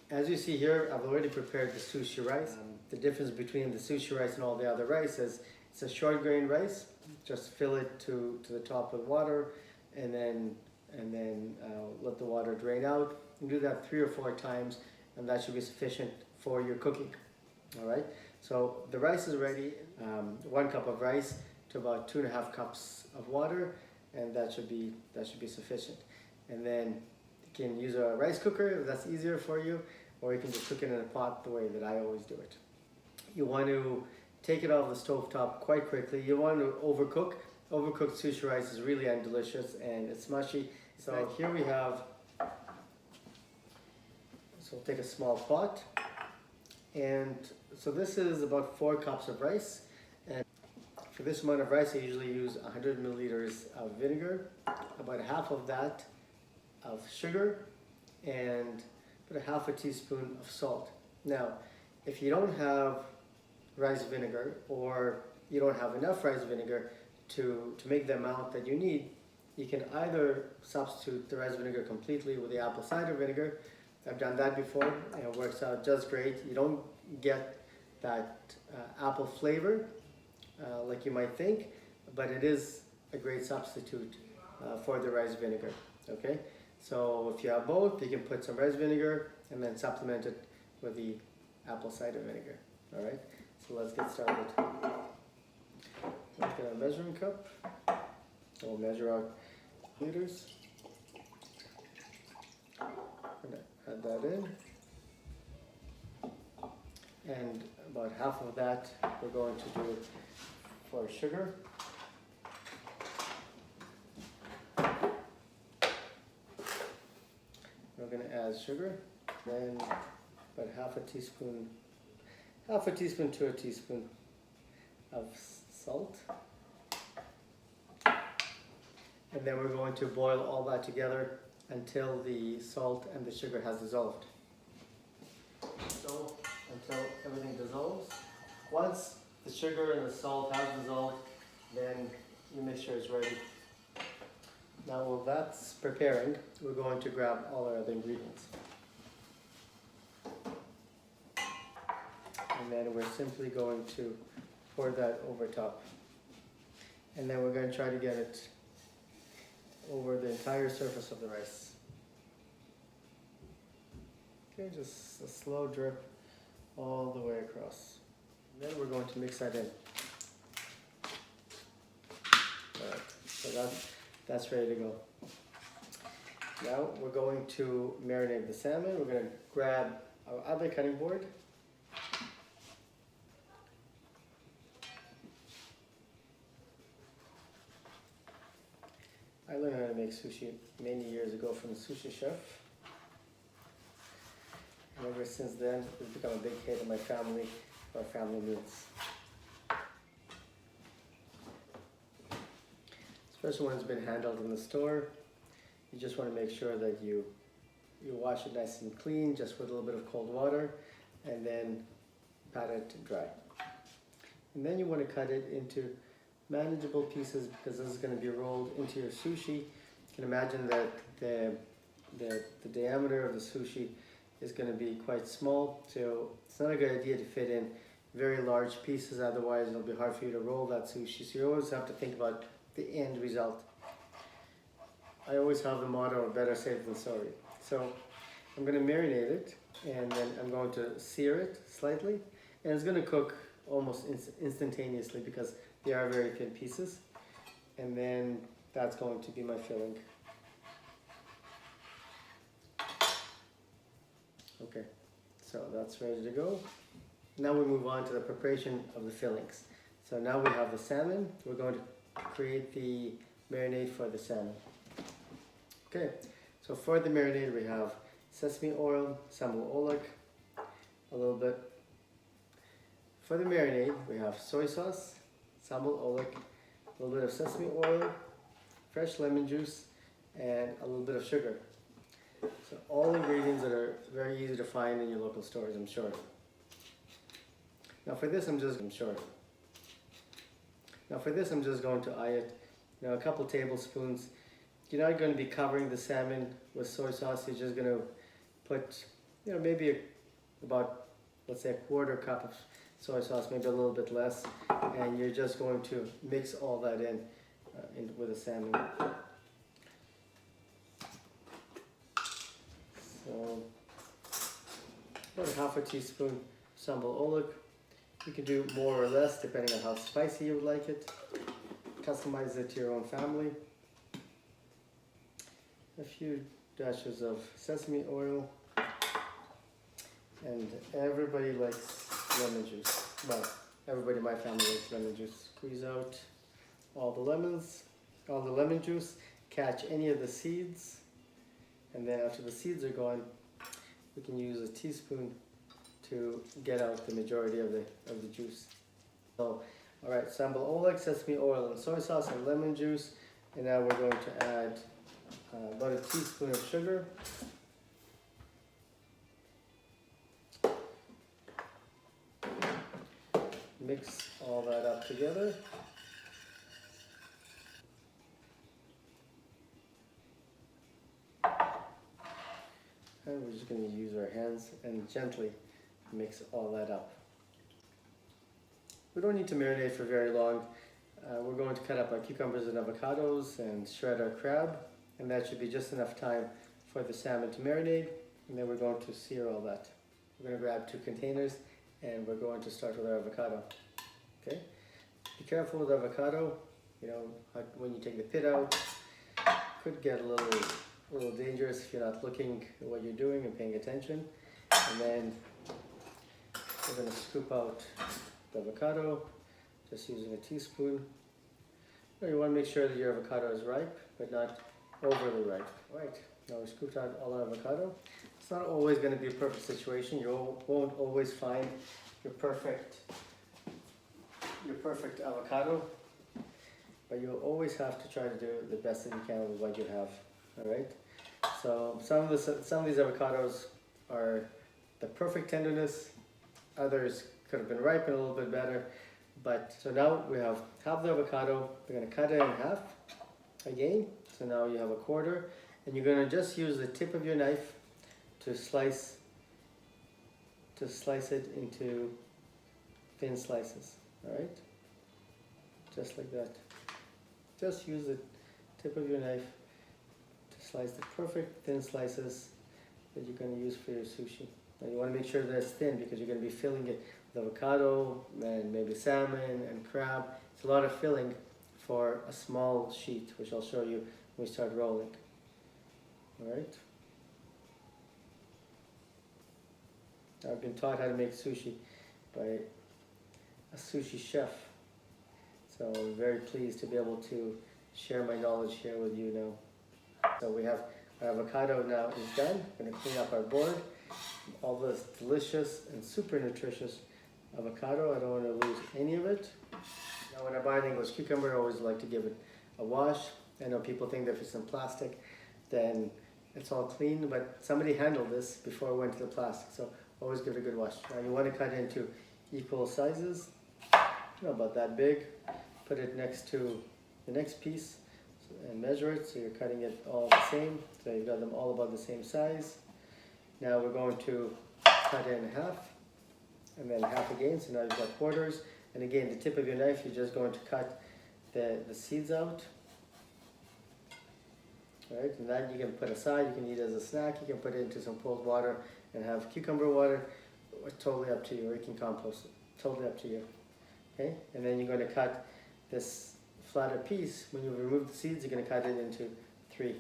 As you see here, I've already prepared the sushi rice. The difference between the sushi rice and all the other rice is it's a short grain rice. Just fill it to the top with water, and then let the water drain out. You do that 3 or 4 times, and that should be sufficient for your cooking. All right. So the rice is ready. 1 cup of rice to about 2.5 cups of water, and that should be sufficient. And then you can use a rice cooker if that's easier for you, or you can just cook it in a pot the way that I always do it. You want to take it off the stove top quite quickly. You want to overcook. Overcooked sushi rice is really undelicious and it's mushy. So here we have, so we'll take a small pot, and so this is about 4 cups of rice. And for this amount of rice, I usually use 100 milliliters of vinegar, about half of that of sugar, and about 1/2 teaspoon of salt. Now, if you don't have rice vinegar, or you don't have enough rice vinegar to make the amount that you need, you can either substitute the rice vinegar completely with the apple cider vinegar. I've done that before and it works out just great. You don't get that apple flavor like you might think, but it is a great substitute for the rice vinegar. Okay, so if you have both, you can put some rice vinegar and then supplement it with the apple cider vinegar. All right, so let's get started. Let's get a measuring cup. We'll measure out liters. Add that in, and about half of that we're going to do for sugar. We're going to add sugar, then about 1/2 teaspoon to a teaspoon of salt, and then we're going to boil all that together until the salt and the sugar has dissolved. So until everything dissolves. Once the sugar and the salt have dissolved, then your mixture is ready. Now while that's preparing, we're going to grab all our other ingredients. And then we're simply going to pour that over top. And then we're going to try to get it over the entire surface of the rice. Okay, just a slow drip all the way across. And then we're going to mix that in. Alright, so that's ready to go. Now we're going to marinate the salmon. We're going to grab our other cutting board. I learned how to make sushi many years ago from the sushi chef. And ever since then, it's become a big hit in my family, for our family meals. Especially when it's been handled in the store. You just want to make sure that you wash it nice and clean, just with a little bit of cold water, and then pat it dry. And then you want to cut it into manageable pieces, because this is going to be rolled into your sushi. You can imagine that the diameter of the sushi is going to be quite small, so it's not a good idea to fit in very large pieces, otherwise it'll be hard for you to roll that sushi. So you always have to think about the end result. I always have the motto of better safe than sorry. So I'm going to marinate it, and then I'm going to sear it slightly, and it's going to cook almost instantaneously because they are very thin pieces. And then that's going to be my filling. Okay, so that's ready to go. Now we move on to the preparation of the fillings. So now we have the salmon. We're going to create the marinade for the salmon. Okay, so for the marinade we have sesame oil, sambal oelek, a little bit. For the marinade we have soy sauce, sambal oelek, a little bit of sesame oil, fresh lemon juice, and a little bit of sugar. So all ingredients that are very easy to find in your local stores, I'm sure. Now for this I'm just going to eye it, a couple tablespoons. You're not going to be covering the salmon with soy sauce. You're just going to put maybe about, let's say, a quarter cup of soy sauce, maybe a little bit less, and you're just going to mix all that in with the salmon. So about half a teaspoon sambal oelek. You can do more or less depending on how spicy you would like it. Customize it to your own family. A few dashes of sesame oil. And everybody likes lemon juice. Well, everybody in my family likes lemon juice. Squeeze out all the lemons, all the lemon juice, catch any of the seeds, and then after the seeds are gone, we can use a teaspoon to get out the majority of the juice. So, all right, sambal oelek, sesame oil, and soy sauce, and lemon juice, and now we're going to add about a teaspoon of sugar. Mix all that up together. And we're just going to use our hands and gently mix all that up. We don't need to marinate for very long. We're going to cut up our cucumbers and avocados and shred our crab, and that should be just enough time for the salmon to marinate, and then we're going to sear all that. We're going to grab 2 containers, and we're going to start with our avocado. Okay? Be careful with avocado. When you take the pit out, it could get a little dangerous if you're not looking at what you're doing and paying attention. And then we're going to scoop out the avocado, just using a teaspoon. You want to make sure that your avocado is ripe, but not overly ripe. All right, now we scooped out all our avocado. It's not always going to be a perfect situation. You won't always find your perfect avocado, but you'll always have to try to do the best that you can with what you have. All right. So some of these avocados are the perfect tenderness. Others could have been ripened a little bit better. But so now we have half the avocado. We're going to cut it in half again. So now you have a quarter, and you're going to just use the tip of your knife to slice it into thin slices. All right, just like that. Just use the tip of your knife to slice the perfect thin slices that you're going to use for your sushi. And you want to make sure that it's thin because you're going to be filling it with avocado and maybe salmon and crab. It's a lot of filling for a small sheet, which I'll show you when we start rolling. All right. I've been taught how to make sushi by a sushi chef. So I'm very pleased to be able to share my knowledge here with you now. So we have our avocado now is done. We're going to clean up our board. All this delicious and super nutritious avocado. I don't want to lose any of it. Now when I buy an English cucumber, I always like to give it a wash. I know people think that if it's in plastic, then it's all clean, but somebody handled this before I went to the plastic, so always give it a good wash. Now you want to cut it into equal sizes, about that big. Put it next to the next piece and measure it, so you're cutting it all the same, so you've got them all about the same size. Now we're going to cut it in half, and then half again, so now you've got quarters. And again, the tip of your knife, you're just going to cut the seeds out. All right, and that you can put aside. You can eat it as a snack. You can put it into some cold water and have cucumber water. It's totally up to you. Or you can compost it. Totally up to you. Okay, and then you're going to cut this flatter piece. When you remove the seeds, you're going to cut it into 3.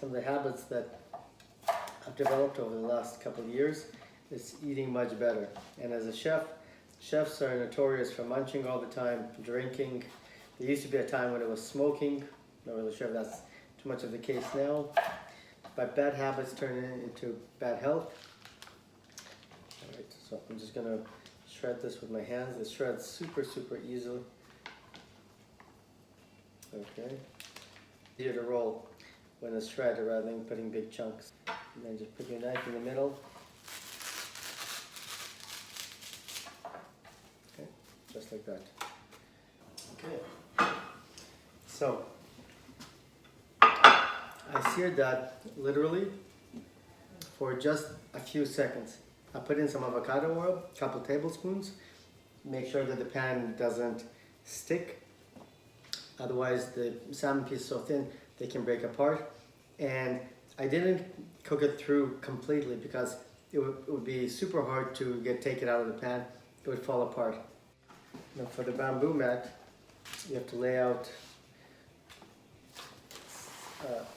Some of the habits that I've developed over the last couple of years is eating much better. And as a chef, chefs are notorious for munching all the time, drinking. There used to be a time when it was smoking. Not really sure if that's too much of the case now. But bad habits turn into bad health. All right, so I'm just going to shred this with my hands. It shreds super, super easily. Okay. Easier to roll when it's shredded rather than putting big chunks. And then just put your knife in the middle. Okay, just like that. Okay. So I seared that literally for just a few seconds. I put in some avocado oil, a couple tablespoons. Make sure that the pan doesn't stick. Otherwise the salmon piece is so thin they can break apart. And I didn't cook it through completely because it would be super hard to take it out of the pan. It would fall apart. Now for the bamboo mat, you have to lay out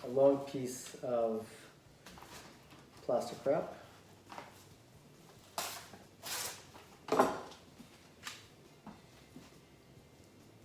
a long piece of plastic wrap.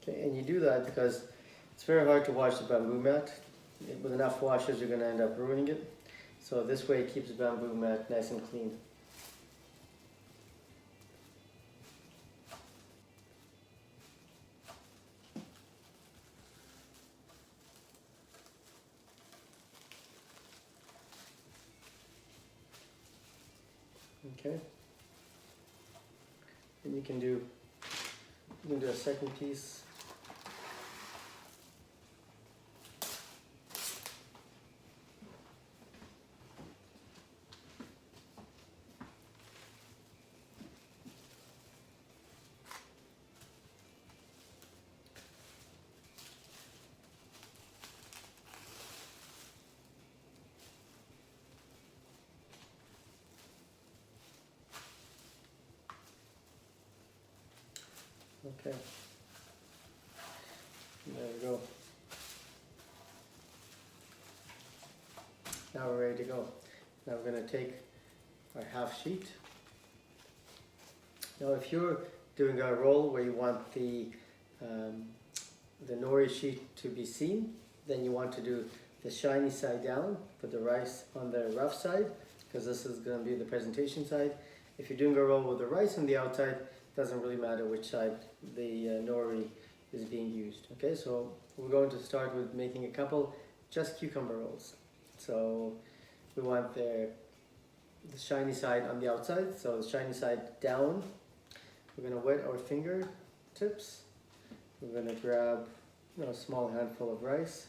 Okay, and you do that because it's very hard to wash the bamboo mat. With enough washes, you're going to end up ruining it. So this way it keeps the bamboo mat nice and clean. Okay, and you can do a second piece. Okay, there we go. Now we're ready to go. Now we're going to take our half sheet. Now if you're doing a roll where you want the nori sheet to be seen, then you want to do the shiny side down, put the rice on the rough side, because this is going to be the presentation side. If you're doing a roll with the rice on the outside, doesn't really matter which side the nori is being used. Okay, so we're going to start with making a couple just cucumber rolls. So we want the shiny side on the outside, so the shiny side down. We're going to wet our fingertips. We're going to grab a small handful of rice.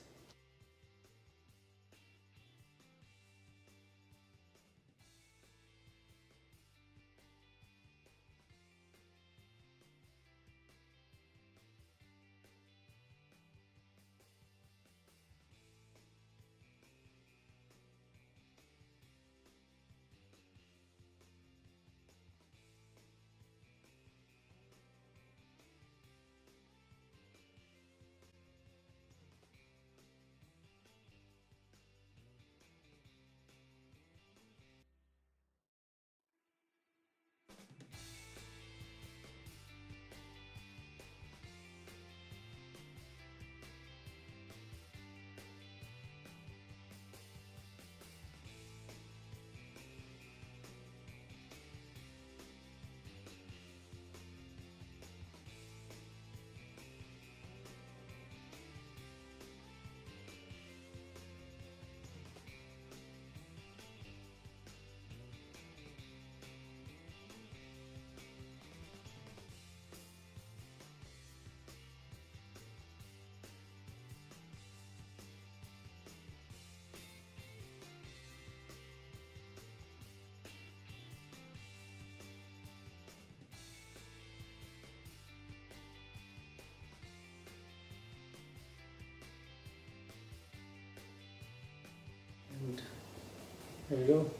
And there you go.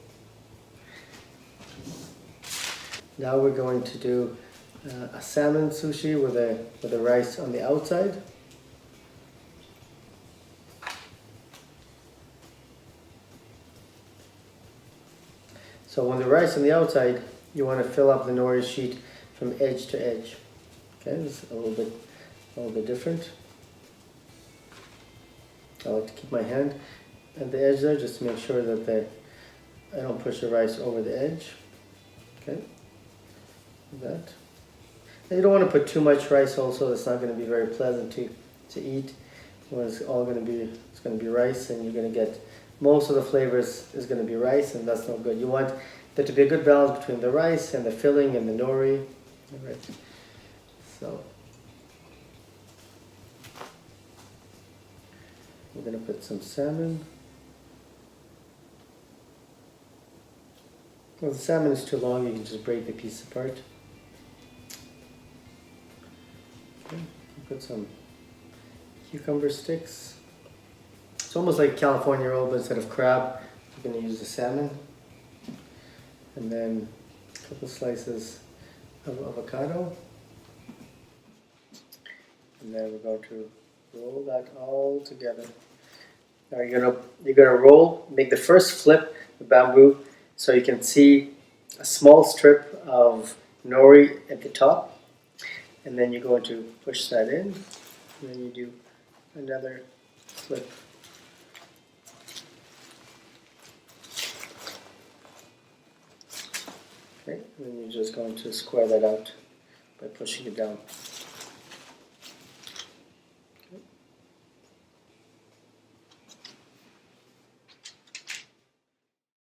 Now we're going to do a salmon sushi with the rice on the outside. So when the rice on the outside, you want to fill up the nori sheet from edge to edge. Okay, this is a little bit different. I like to keep my hand at the edge there just to make sure that I don't push the rice over the edge. Okay, like that. And you don't want to put too much rice also, it's not going to be very pleasant to eat. Well, it's going to be rice, and you're going to get most of the flavors is going to be rice, and that's not good. You want there to be a good balance between the rice and the filling and the nori. All right. So we're going to put some salmon. Well, the salmon is too long, you can just break the piece apart. Okay. Put some cucumber sticks. It's almost like California roll, but instead of crab, you're going to use the salmon. And then a couple slices of avocado. And then we're going to roll that all together. Now you're gonna roll, make the first flip, the bamboo, so you can see a small strip of nori at the top. And then you're going to push that in. And then you do another flip. Okay, and then you're just going to square that out by pushing it down.